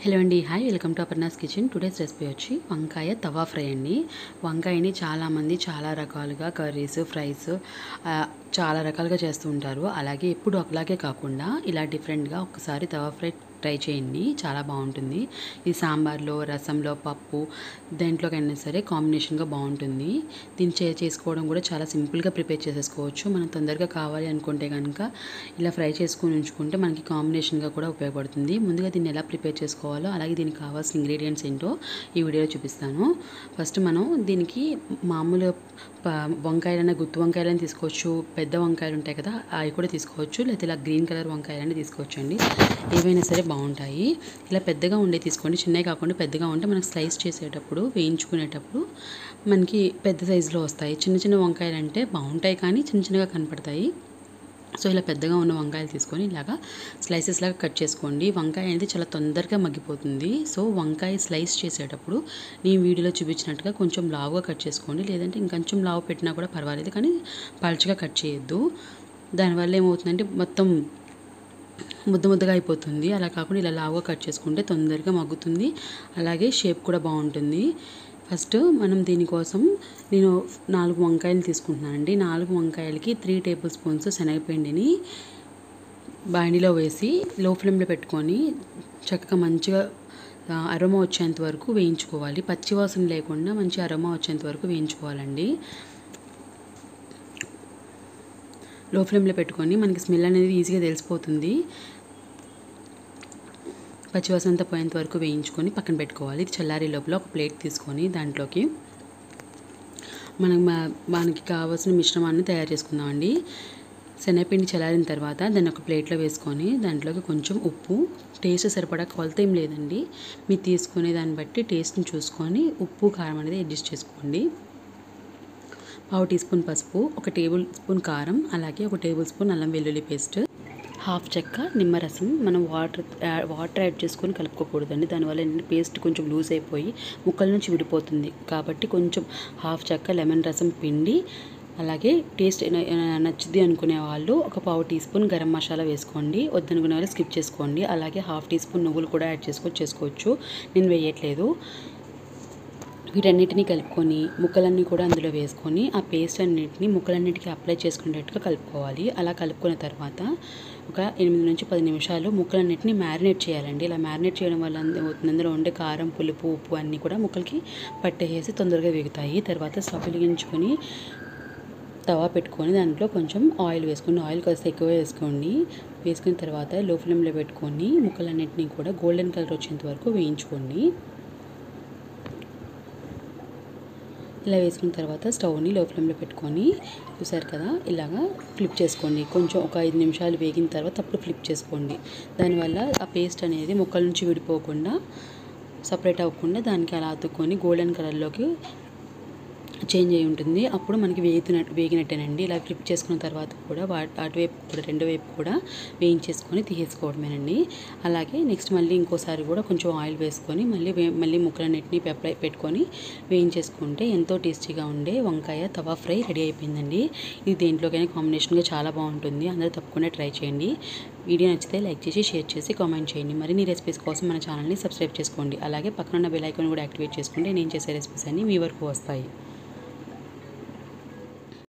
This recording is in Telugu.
హలో అండి, hi, welcome to Aparna's kitchen. Today's recipe వచ్చి వంకాయ తవా ఫ్రై అండి. వంకాయని చాలామంది చాలా రకాలుగా కర్రీస్, ఫ్రైస్ చాలా రకాలుగా చేస్తూ ఉంటారు. అలాగే ఎప్పుడు ఒకలాగే కాకుండా ఇలా డిఫరెంట్గా ఒకసారి తవా ఫ్రై ట్రై చేయండి, చాలా బాగుంటుంది. ఇది సాంబార్లో, రసంలో, పప్పు దేంట్లోకైనా సరే కాంబినేషన్గా బాగుంటుంది. దీన్ని చేసుకోవడం కూడా చాలా సింపుల్గా ప్రిపేర్ చేసేసుకోవచ్చు. మనం తొందరగా కావాలి అనుకుంటే కనుక ఇలా ఫ్రై చేసుకొని ఉంచుకుంటే మనకి కాంబినేషన్గా కూడా ఉపయోగపడుతుంది. ముందుగా దీన్ని ఎలా ప్రిపేర్ చేసుకోవాలో, అలాగే దీనికి కావాల్సిన ఇంగ్రీడియంట్స్ ఏంటో ఈ వీడియోలో చూపిస్తాను. ఫస్ట్ మనం దీనికి మామూలు వంకాయలైనా, గుత్తి వంకాయలని తీసుకోవచ్చు, పెద్ద వంకాయలు ఉంటాయి కదా అవి కూడా తీసుకోవచ్చు, లేకపోతే ఇలా గ్రీన్ కలర్ వంకాయలని తీసుకోవచ్చు అండి. ఏవైనా సరే బాగుంటాయి. ఇలా పెద్దగా ఉండే తీసుకోండి, చిన్నవి కాకుండా పెద్దగా ఉంటే మనకు స్లైస్ చేసేటప్పుడు, వేయించుకునేటప్పుడు మనకి పెద్ద సైజులో వస్తాయి. చిన్న చిన్న వంకాయలు అంటే బాగుంటాయి కానీ చిన్న చిన్నగా కనపడతాయి. సో ఇలా పెద్దగా ఉన్న వంకాయలు తీసుకొని ఇలాగా స్లైసెస్ లాగా కట్ చేసుకోండి. వంకాయ అనేది చాలా తొందరగా మగ్గిపోతుంది. సో వంకాయ స్లైస్ చేసేటప్పుడు నేను వీడియోలో చూపించినట్టుగా కొంచెం లావుగా కట్ చేసుకోండి, లేదంటే ఇంకొంచెం లావు పెట్టినా కూడా పర్వాలేదు, కానీ పలుచగా కట్ చేయొద్దు. దానివల్ల ఏమవుతుందంటే మొత్తం ముద్దగా అయిపోతుంది. అలా కాకుండా ఇలా లావుగా కట్ చేసుకుంటే తొందరగా మగ్గుతుంది, అలాగే షేప్ కూడా బాగుంటుంది. ఫస్ట్ మనం దీనికోసం నేను 4 వంకాయలు తీసుకుంటున్నానండి. 4 వంకాయలకి 3 టేబుల్ స్పూన్స్ శనగపిండిని బాండీలో వేసి లో ఫ్లేమ్లో పెట్టుకొని చక్కగా మంచిగా అరోమా వచ్చేంత వరకు వేయించుకోవాలి. పచ్చివాసన లేకుండా మంచి అరోమా వచ్చేంత వరకు వేయించుకోవాలండి. లో ఫ్లేమ్లో పెట్టుకొని మనకి స్మెల్ అనేది ఈజీగా తెలిసిపోతుంది. పచ్చివాసన అంతా పోయేంత వరకు వేయించుకొని పక్కన పెట్టుకోవాలి. ఇది చల్లారే లోపల ఒక ప్లేట్ తీసుకొని దాంట్లోకి మనకి కావాల్సిన మిశ్రమాన్ని తయారు చేసుకుందామండి. శనగపిండి చల్లారిన తర్వాత దాన్ని ఒక ప్లేట్లో వేసుకొని దాంట్లోకి కొంచెం ఉప్పు, టేస్ట్ సరిపడా, కొలత ఏం లేదండి, మీరు తీసుకునే దాన్ని బట్టి టేస్ట్ని చూసుకొని ఉప్పు, కారం అనేది అడ్జస్ట్ చేసుకోండి. 1/2 టీ స్పూన్ పసుపు, 1 టేబుల్ స్పూన్ కారం, అలాగే 1 టేబుల్ స్పూన్ అల్లం వెల్లుల్లి పేస్ట్, 1/2 చెక్క నిమ్మరసం. మనం వాటర్ యాడ్ చేసుకొని కలుపుకోకూడదండి, దానివల్ల పేస్ట్ కొంచెం లూజ్ అయిపోయి ముక్కల నుంచి విడిపోతుంది. కాబట్టి కొంచెం 1/2 చెక్క లెమన్ రసం పిండి, అలాగే టేస్ట్ నచ్చుద్ది అనుకునే వాళ్ళు 1/4 టీ స్పూన్ గరం మసాలా వేసుకోండి. వద్దనుకునే వాళ్ళు స్కిప్ చేసుకోండి. అలాగే 1/2 టీ స్పూన్ నువ్వులు కూడా యాడ్ చేసుకోవచ్చు, నేను వేయట్లేదు. వీటన్నిటిని కలుపుకొని ముక్కలన్నీ కూడా అందులో వేసుకొని ఆ పేస్ట్ అన్నిటిని ముక్కలన్నిటికీ అప్లై చేసుకునేటట్టుగా కలుపుకోవాలి. అలా కలుపుకున్న తర్వాత ఒక 8 నుంచి 10 నిమిషాలు ముక్కలన్నిటిని మ్యారినేట్ చేయాలండి. ఇలా మ్యారినేట్ చేయడం వల్ల అందులో ఉండే కారం, పులుపు, ఉప్పు అన్నీ కూడా ముక్కలకి పట్టేసి తొందరగా వేగుతాయి. తర్వాత స్టవ్ వెలిగించుకొని తవా పెట్టుకొని దాంట్లో కొంచెం ఆయిల్ వేసుకోండి. ఆయిల్ కాస్త ఎక్కువ వేసుకోండి. వేసుకున్న తర్వాత లో ఫ్లేమ్లో పెట్టుకొని ముక్కలన్నిటిని కూడా గోల్డెన్ కలర్ వచ్చేంత వరకు వేయించుకోండి. ఇలా వేసుకున్న తర్వాత స్టవ్ని లో ఫ్లేమ్లో పెట్టుకొని చూసారు కదా ఇలాగా ఫ్లిప్ చేసుకోండి. కొంచెం ఒక 5 నిమిషాలు వేగిన తర్వాత అప్పుడు ఫ్లిప్ చేసుకోండి. దానివల్ల ఆ పేస్ట్ అనేది ముక్కల నుంచి విడిపోకుండా, సపరేట్ అవ్వకుండా దానికి అలా అతుక్కొని గోల్డెన్ కలర్లోకి చేంజ్ అయి ఉంటుంది. అప్పుడు మనకి వేగినట్టేనండి. ఇలా ఫ్లిప్ చేసుకున్న తర్వాత కూడా అటువైపు కూడా, రెండో వైపు కూడా వేయించేసుకొని తీసేసుకోవడమేనండి. అలాగే నెక్స్ట్ మళ్ళీ ఇంకోసారి కూడా కొంచెం ఆయిల్ వేసుకొని మళ్ళీ ముక్కలన్నిటిని పెట్టుకొని వేయించేసుకుంటే ఎంతో టేస్టీగా ఉండే వంకాయ తవా ఫ్రై రెడీ అయిపోయిందండి. ఇది దేంట్లోకైనా కాంబినేషన్గా చాలా బాగుంటుంది. అందరూ తప్పకుండా ట్రై చేయండి. వీడియో నచ్చితే లైక్ చేసి, షేర్ చేసి, కామెంట్ చేయండి. మరిన్ని రెసిపీస్ కోసం మన ఛానల్ని సబ్స్క్రైబ్ చేసుకోండి. అలాగే పక్కన ఉన్న బెల్ ఐకాన్ కూడా యాక్టివేట్ చేసుకుంటే నేను చేసే రెసిపీస్ అన్నీ మీ వరకు వస్తాయి.